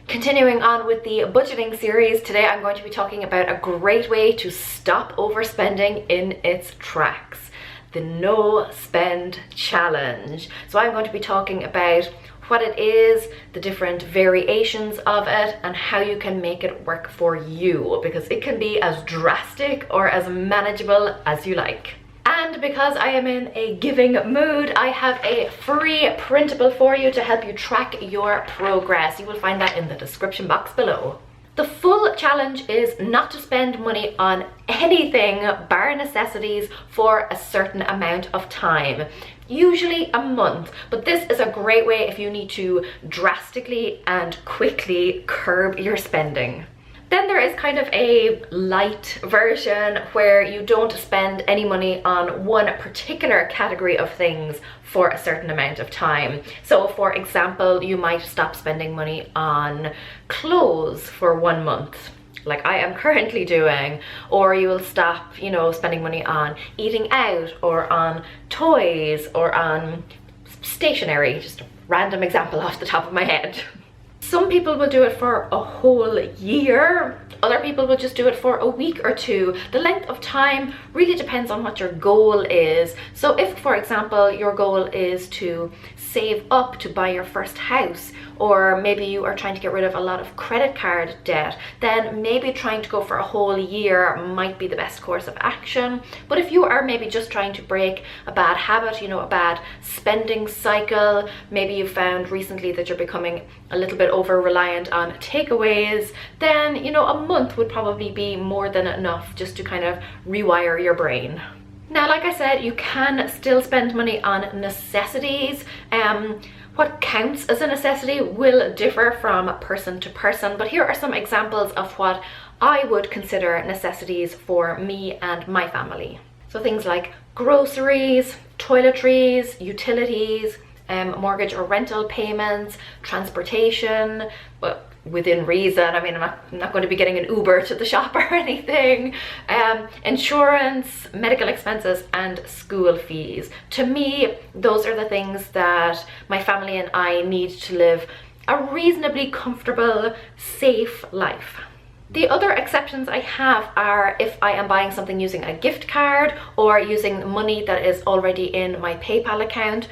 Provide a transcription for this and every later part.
Continuing on with the budgeting series, today I'm going to be talking about a great way to stop overspending in its tracks, the no spend challenge. So I'm going to be talking about what it is, the different variations of it, and how you can make it work for you, because it can be as drastic or as manageable as you like. And because I am in a giving mood, I have a free printable for you to help you track your progress. You will find that in the description box below. The full challenge is not to spend money on anything bar necessities for a certain amount of time, usually a month, but this is a great way if you need to drastically and quickly curb your spending. Then there is kind of a light version where you don't spend any money on one particular category of things for a certain amount of time. So for example, you might stop spending money on clothes for 1 month, like I am currently doing, or you will stop, spending money on eating out or on toys or on stationery, just a random example off the top of my head. Some people will do it for a whole year. Other people will just do it for a week or two. The length of time really depends on what your goal is. So if, for example, your goal is to save up to buy your first house, or maybe you are trying to get rid of a lot of credit card debt, then maybe trying to go for a whole year might be the best course of action. But if you are maybe just trying to break a bad habit, a bad spending cycle, maybe you found recently that you're becoming a little bit over reliant on takeaways, then a month would probably be more than enough just to kind of rewire your brain. Now, like I said, you can still spend money on necessities. What counts as a necessity will differ from person to person, but here are some examples of what I would consider necessities for me and my family. So things like groceries, toiletries, utilities, mortgage or rental payments, transportation, but within reason. I mean, I'm not going to be getting an Uber to the shop or anything. Insurance, medical expenses, and school fees. To me, those are the things that my family and I need to live a reasonably comfortable, safe life. The other exceptions I have are if I am buying something using a gift card or using money that is already in my PayPal account,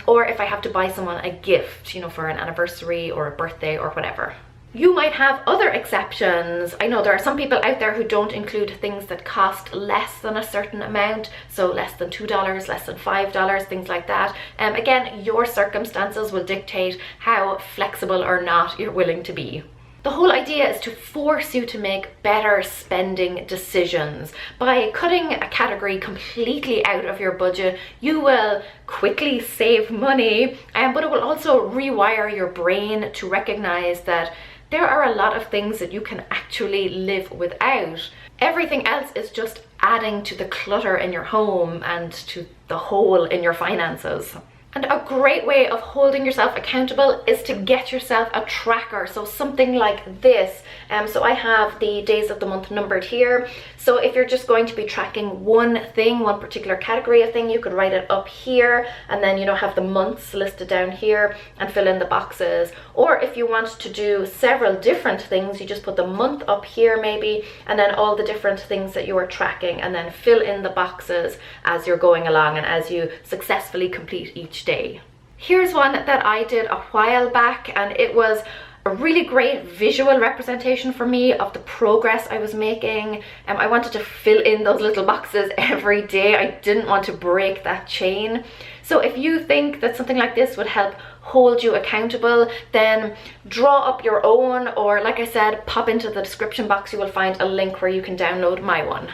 or if I have to buy someone a gift, for an anniversary or a birthday or whatever. You might have other exceptions. I know there are some people out there who don't include things that cost less than a certain amount, so less than $2, less than $5, things like that. Again, your circumstances will dictate how flexible or not you're willing to be. The whole idea is to force you to make better spending decisions. By cutting a category completely out of your budget, you will quickly save money, but it will also rewire your brain to recognize that there are a lot of things that you can actually live without. Everything else is just adding to the clutter in your home and to the hole in your finances. And a great way of holding yourself accountable is to get yourself a tracker. So something like this. So I have the days of the month numbered here. So if you're just going to be tracking one thing, one particular category of thing, you could write it up here and then, have the months listed down here and fill in the boxes. Or if you want to do several different things, you just put the month up here maybe, and then all the different things that you are tracking, and then fill in the boxes as you're going along and as you successfully complete each day. Here's one that I did a while back, and it was a really great visual representation for me of the progress I was making. I wanted to fill in those little boxes every day. I didn't want to break that chain. So if you think that something like this would help hold you accountable, then draw up your own, or like I said, pop into the description box. You will find a link where you can download my one.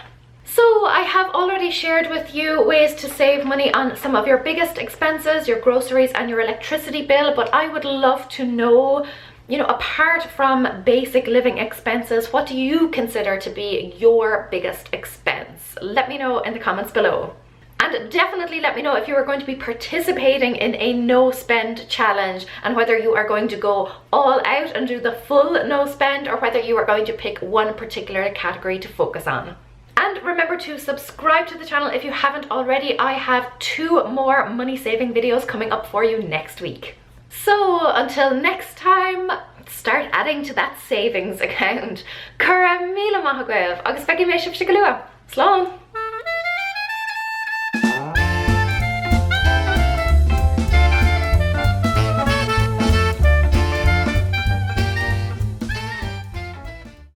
So I have already shared with you ways to save money on some of your biggest expenses, your groceries and your electricity bill, but I would love to know, apart from basic living expenses, what do you consider to be your biggest expense? Let me know in the comments below. And definitely let me know if you are going to be participating in a no spend challenge, and whether you are going to go all out and do the full no spend, or whether you are going to pick one particular category to focus on. And remember to subscribe to the channel if you haven't already. I have 2 more money saving videos coming up for you next week. So until next time, start adding to that savings account. Cura mila maha gaibh, agus fegi mé sib se go lua. Slán!